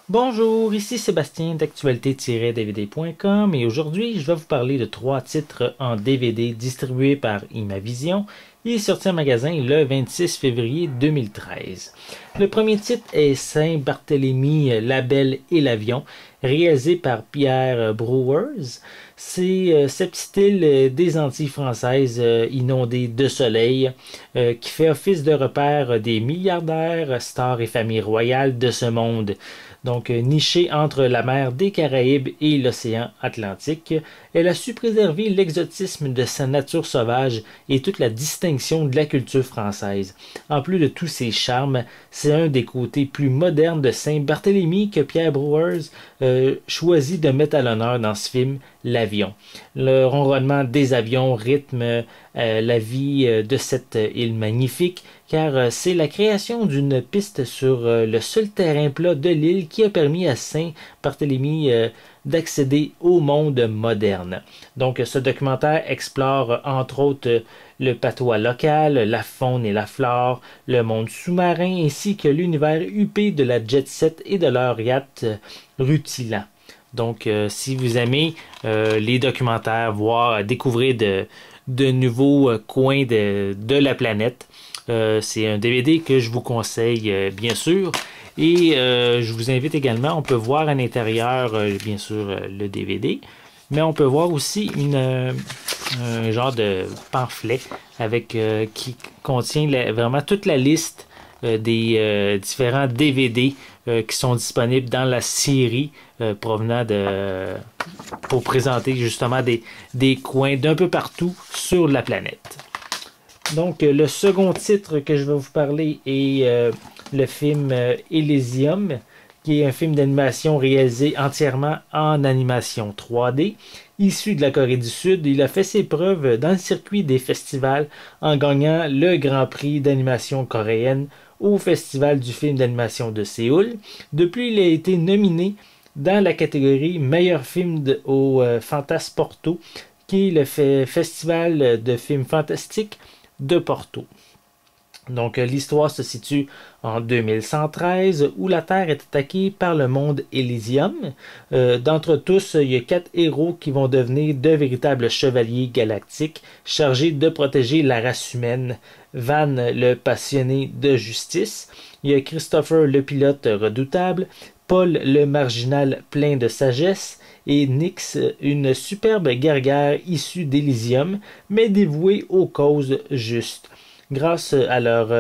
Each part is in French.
Bonjour, ici Sébastien d'actualité-dvd.com et aujourd'hui je vais vous parler de 3 titres en DVD distribués par Imavision et sortis en magasin le 26 février 2013. Le premier titre est Saint-Barthélemy, la Belle et l'avion, réalisé par Pierre Brewers. C'est ce petite île des Antilles françaises inondée de soleil qui fait office de repère des milliardaires, stars et familles royales de ce monde. Donc, nichée entre la mer des Caraïbes et l'océan Atlantique, elle a su préserver l'exotisme de sa nature sauvage et toute la distinction de la culture française. En plus de tous ses charmes, c'est un des côtés plus modernes de Saint-Barthélemy que Pierre Brewers choisit de mettre à l'honneur dans ce film, l'avion. Le ronronnement des avions rythme la vie de cette île magnifique, car c'est la création d'une piste sur le seul terrain plat de l'île qui a permis à Saint-Barthélemy d'accéder au monde moderne. Donc ce documentaire explore entre autres le patois local, la faune et la flore, le monde sous-marin ainsi que l'univers huppé de la jet-set et de leur yacht rutilant. Donc si vous aimez les documentaires, voir, découvrir de nouveaux coins de la planète, c'est un DVD que je vous conseille bien sûr. Et je vous invite également, on peut voir à l'intérieur, bien sûr, le DVD, mais on peut voir aussi un genre de pamphlet avec qui contient vraiment toute la liste des différents DVD qui sont disponibles dans la série provenant pour présenter justement des coins d'un peu partout sur la planète. Donc, le second titre que je vais vous parler est le film Elysium, qui est un film d'animation réalisé entièrement en animation 3D. Issu de la Corée du Sud, il a fait ses preuves dans le circuit des festivals en gagnant le Grand Prix d'animation coréenne au Festival du film d'animation de Séoul. Depuis, il a été nominé dans la catégorie meilleur film au Fantasporto, qui est le festival de films fantastiques de Porto. Donc l'histoire se situe en 2113 où la Terre est attaquée par le monde Elysium. D'entre tous, il y a 4 héros qui vont devenir de véritables chevaliers galactiques chargés de protéger la race humaine. Van, le passionné de justice. Il y a Christopher, le pilote redoutable. Paul, le marginal plein de sagesse. Et Nyx, une superbe guerrière issue d'Elysium, mais dévouée aux causes justes. Grâce à leur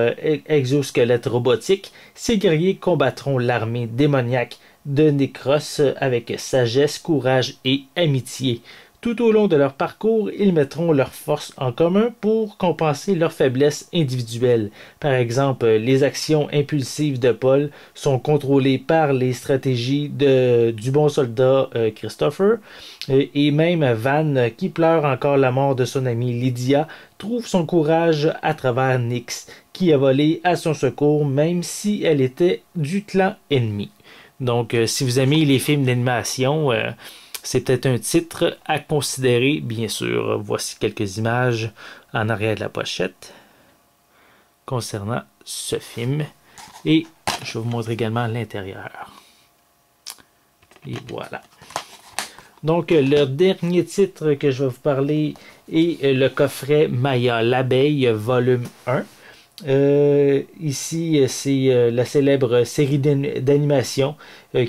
exosquelette robotique, ces guerriers combattront l'armée démoniaque de Necros avec sagesse, courage et amitié. Tout au long de leur parcours, ils mettront leurs forces en commun pour compenser leurs faiblesses individuelles. Par exemple, les actions impulsives de Paul sont contrôlées par les stratégies du bon soldat Christopher. Et même Van, qui pleure encore la mort de son amie Lydia, trouve son courage à travers Nyx, qui a volé à son secours même si elle était du clan ennemi. Donc, si vous aimez les films d'animation, c'est peut-être un titre à considérer, bien sûr. Voici quelques images en arrière de la pochette concernant ce film. Et je vais vous montrer également l'intérieur. Et voilà. Donc, le dernier titre que je vais vous parler est le coffret Maya, l'abeille, volume 1. Ici, c'est la célèbre série d'animation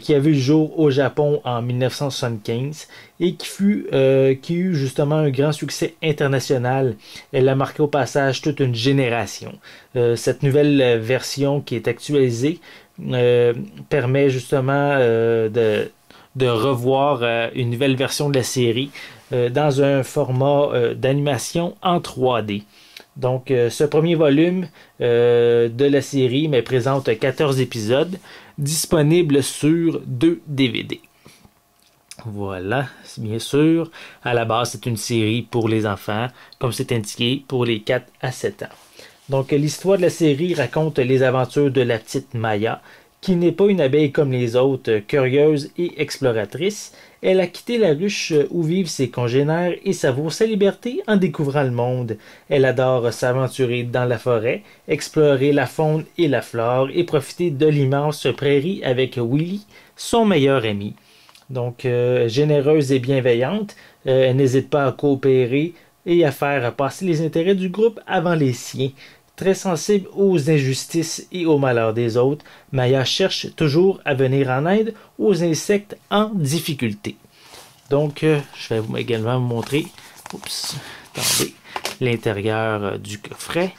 qui a vu le jour au Japon en 1975 et qui eut justement un grand succès international. Elle a marqué au passage toute une génération. Cette nouvelle version qui est actualisée permet justement de revoir une nouvelle version de la série dans un format d'animation en 3D. Donc, ce premier volume de la série présente 14 épisodes disponibles sur 2 DVD. Voilà, bien sûr. À la base, c'est une série pour les enfants, comme c'est indiqué, pour les 4 à 7 ans. Donc, l'histoire de la série raconte les aventures de la petite Maya, qui n'est pas une abeille comme les autres, curieuse et exploratrice. Elle a quitté la ruche où vivent ses congénères et savoure sa liberté en découvrant le monde. Elle adore s'aventurer dans la forêt, explorer la faune et la flore et profiter de l'immense prairie avec Willy, son meilleur ami. Donc, généreuse et bienveillante, elle n'hésite pas à coopérer et à faire passer les intérêts du groupe avant les siens. Très sensible aux injustices et aux malheurs des autres, Maya cherche toujours à venir en aide aux insectes en difficulté. Donc, je vais également vous montrer attendez, l'intérieur du coffret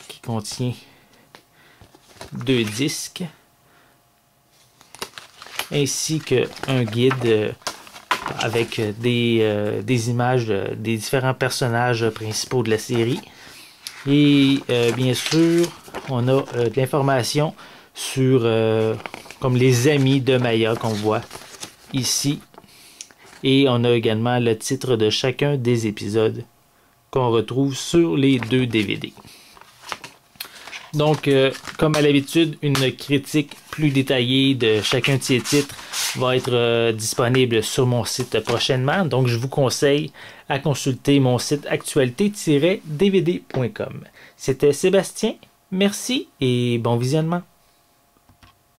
qui contient 2 disques ainsi qu'un guide avec des images des différents personnages principaux de la série. Et bien sûr, on a de l'information sur comme les amis de Maya qu'on voit ici. Et on a également le titre de chacun des épisodes qu'on retrouve sur les 2 DVD. Donc, comme à l'habitude, une critique plus détaillée de chacun de ces titres va être disponible sur mon site prochainement. Donc, je vous conseille à consulter mon site actualité-dvd.com. C'était Sébastien. Merci et bon visionnement.